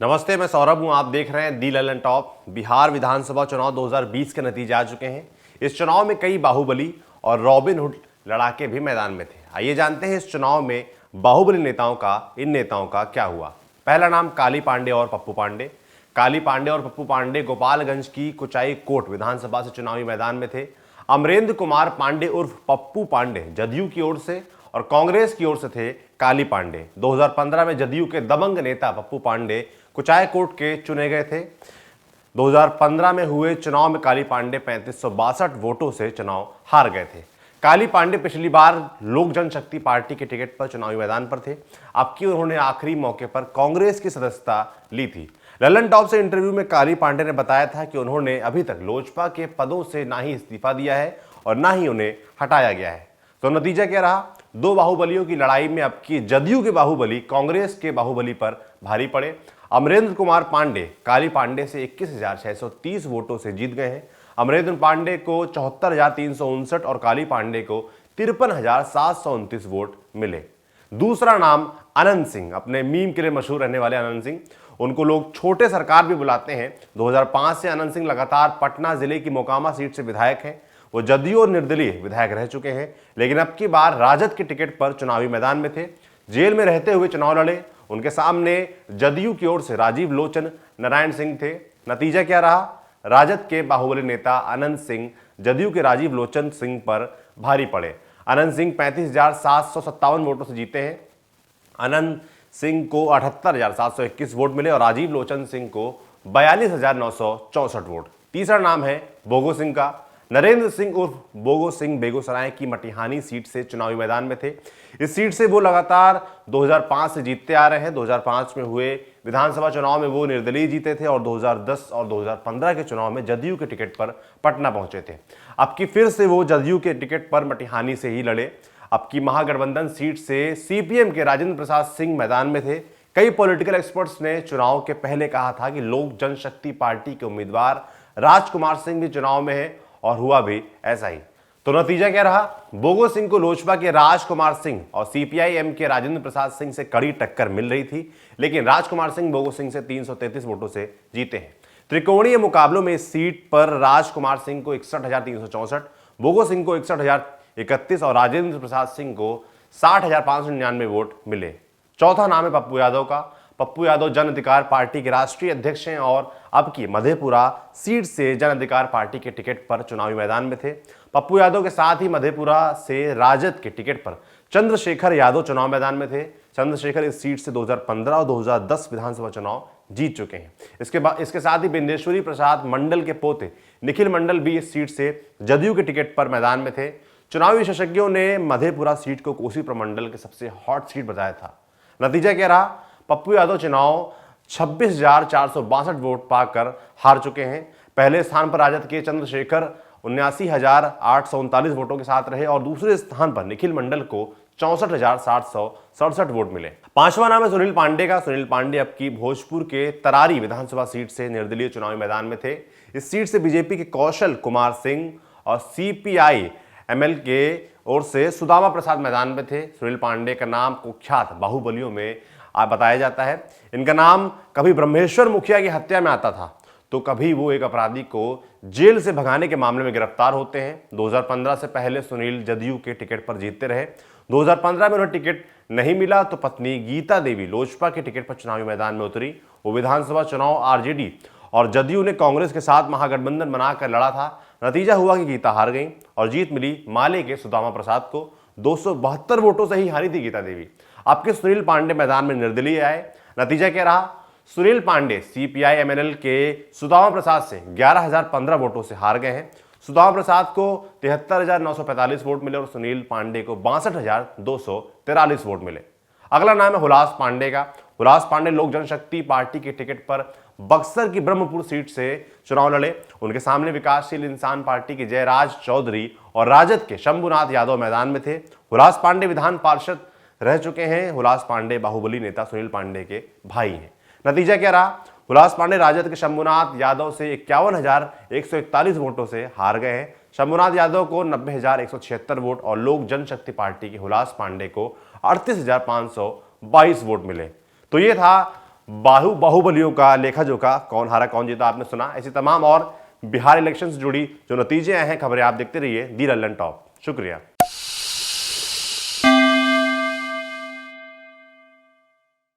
नमस्ते, मैं सौरभ हूं। आप देख रहे हैं दी ललन टॉप। बिहार विधानसभा चुनाव 2020 के नतीजे आ चुके हैं। इस चुनाव में कई बाहुबली और रॉबिनहुड लड़ाके भी मैदान में थे। आइए जानते हैं इस चुनाव में बाहुबली इन नेताओं का क्या हुआ। पहला नाम काली पांडे और पप्पू पांडे। काली पांडे और पप्पू पांडे गोपालगंज की कुचाई कोट विधानसभा से चुनावी मैदान में थे। अमरेंद्र कुमार पांडे उर्फ पप्पू पांडे जदयू की ओर से और कांग्रेस की ओर से थे काली पांडे। 2015 में जदयू के दबंग नेता पप्पू पांडे कुचायकोट के चुने गए थे। 2015 में हुए चुनाव में काली पांडे 3562 वोटों से चुनाव हार गए थे। काली पांडे पिछली बार लोक जनशक्ति पार्टी के टिकट पर चुनावी मैदान पर थे। अब की उन्होंने आखिरी मौके पर कांग्रेस की सदस्यता ली थी। ललन टॉप से इंटरव्यू में काली पांडे ने बताया था कि उन्होंने अभी तक लोजपा के पदों से ना ही इस्तीफा दिया है और ना ही उन्हें हटाया गया है। तो नतीजा क्या रहा? दो बाहुबलियों की लड़ाई में अब की जदयू के बाहुबली कांग्रेस के बाहुबली पर भारी पड़े। अमरेंद्र कुमार पांडे काली पांडे से 21,630 वोटों से जीत गए हैं। अमरेंद्र पांडे को 74,359 और काली पांडे को 53,729 वोट मिले। दूसरा नाम अनंत सिंह, अपने मीम के लिए मशहूर रहने वाले अनंत सिंह। उनको लोग छोटे सरकार भी बुलाते हैं। 2005 से अनंत सिंह लगातार पटना जिले की मोकामा सीट से विधायक हैं। वो जदयू और निर्दलीय विधायक रह चुके हैं, लेकिन अब की बार राजद के टिकट पर चुनावी मैदान में थे। जेल में रहते हुए चुनाव लड़े। उनके सामने जदयू की ओर से राजीव लोचन नारायण सिंह थे। नतीजा क्या रहा? राजद के बाहुबली नेता अनंत सिंह जदयू के राजीव लोचन सिंह पर भारी पड़े। अनंत सिंह 35,757 वोटों से जीते हैं। अनंत सिंह को 78,721 वोट मिले और राजीव लोचन सिंह को 42,964 वोट। तीसरा नाम है बोगो सिंह का। नरेंद्र सिंह उर्फ बोगो सिंह बेगूसराय की मटिहानी सीट से चुनावी मैदान में थे। इस सीट से वो लगातार 2005 से जीतते आ रहे हैं। 2005 में हुए विधानसभा चुनाव में वो निर्दलीय जीते थे और 2010 और 2015 के चुनाव में जदयू के टिकट पर पटना पहुंचे थे। अब की फिर से वो जदयू के टिकट पर मटिहानी से ही लड़े। अब की महागठबंधन सीट से सीपीएम के राजेंद्र प्रसाद सिंह मैदान में थे। कई पॉलिटिकल एक्सपर्ट्स ने चुनाव के पहले कहा था कि लोक जनशक्ति पार्टी के उम्मीदवार राजकुमार सिंह भी चुनाव में है और हुआ भी ऐसा ही। तो नतीजा क्या रहा? बोगो सिंह को लोजपा के राजकुमार सिंह और सीपीआईएम के राजेंद्र प्रसाद सिंह से कड़ी टक्कर मिल रही थी, लेकिन राजकुमार सिंह बोगो सिंह से 333 वोटों से जीते हैं। त्रिकोणीय मुकाबलों में इस सीट पर राजकुमार सिंह को 61,364, बोगो सिंह को 61,031 और राजेंद्र प्रसाद सिंह को 60,599 वोट मिले। चौथा नाम है पप्पू यादव का। पप्पू यादव जन अधिकार पार्टी के राष्ट्रीय अध्यक्ष हैं और अब की मधेपुरा सीट से जन अधिकार पार्टी के टिकट पर चुनावी मैदान में थे। पप्पू यादव के साथ ही मधेपुरा से राजद के टिकट पर चंद्रशेखर यादव चुनाव मैदान में थे। चंद्रशेखर इस सीट से 2015 और 2010 विधानसभा चुनाव जीत चुके हैं। इसके साथ ही बिंदेश्वरी प्रसाद मंडल के पोते निखिल मंडल भी इस सीट से जदयू के टिकट पर मैदान में थे। चुनावी विशेषज्ञों ने मधेपुरा सीट को कोसी प्रमंडल के सबसे हॉट सीट बताया था। नतीजा क्या रहा? पप्पू यादव चुनाव 26,462 वोट पाकर हार चुके हैं। पहले स्थान पर राजद के चंद्रशेखर 79,839 वोटों के साथ रहे और दूसरे स्थान पर निखिल मंडल को 64,767 वोट मिले। पांचवा नाम है सुनील पांडे का। सुनील पांडे अब की भोजपुर के तरारी विधानसभा सीट से निर्दलीय चुनावी मैदान में थे। इस सीट से बीजेपी के कौशल कुमार सिंह और सीपीआई एमएल के ओर से सुदामा प्रसाद मैदान में थे। सुनील पांडे का नाम कुख्यात बाहुबलियों में बताया जाता है। इनका नाम कभी ब्रह्मेश्वर मुखिया की हत्या में आता था तो कभी वो एक अपराधी को जेल से भगाने के मामले में गिरफ्तार होते हैं। 2015 से पहले सुनील जदयू के टिकट पर जीतते रहे। 2015 में उन्हें टिकट नहीं मिला तो पत्नी गीता देवी लोजपा के टिकट पर चुनावी मैदान में उतरी। वो विधानसभा चुनाव आरजेडी और जदयू ने कांग्रेस के साथ महागठबंधन बनाकर लड़ा था। नतीजा हुआ कि गीता हार गई और जीत मिली माले के सुदामा प्रसाद को। 272 वोटों से ही हारी थी गीता देवी। आपके सुनील पांडे मैदान में निर्दलीय आए। नतीजा क्या रहा? सुनील पांडे सीपीआई एमएनएल के सुदामा प्रसाद से 11,015 वोटों से हार गए हैं। सुदामा प्रसाद को 73,945 वोट मिले और सुनील पांडे को 62,243 वोट मिले। अगला नाम है हुलास पांडे का। हुलास पांडे लोक जनशक्ति पार्टी के टिकट पर बक्सर की ब्रह्मपुर सीट से चुनाव लड़े। उनके सामने विकासशील इंसान पार्टी के जयराज चौधरी और राजद के शंभुनाथ यादव मैदान में थे। हुलास पांडे विधान पार्षद रह चुके हैं। हुलास पांडे बाहुबली नेता सुनील पांडे के भाई हैं। नतीजा क्या रहा? हुलास पांडे राजद के शंभुनाथ यादव से 51,141 वोटों से हार गए हैं। शंभुनाथ यादव को 90,176 वोट और लोक जनशक्ति पार्टी के हुलास पांडे को 38,522 वोट मिले। तो ये था बाहुबलियों का लेखा जोखा, कौन हारा कौन जीता आपने सुना। ऐसी तमाम और बिहार इलेक्शन से जुड़ी जो नतीजे आए हैं खबरें आप देखते रहिए दी लल्लन टॉप। शुक्रिया।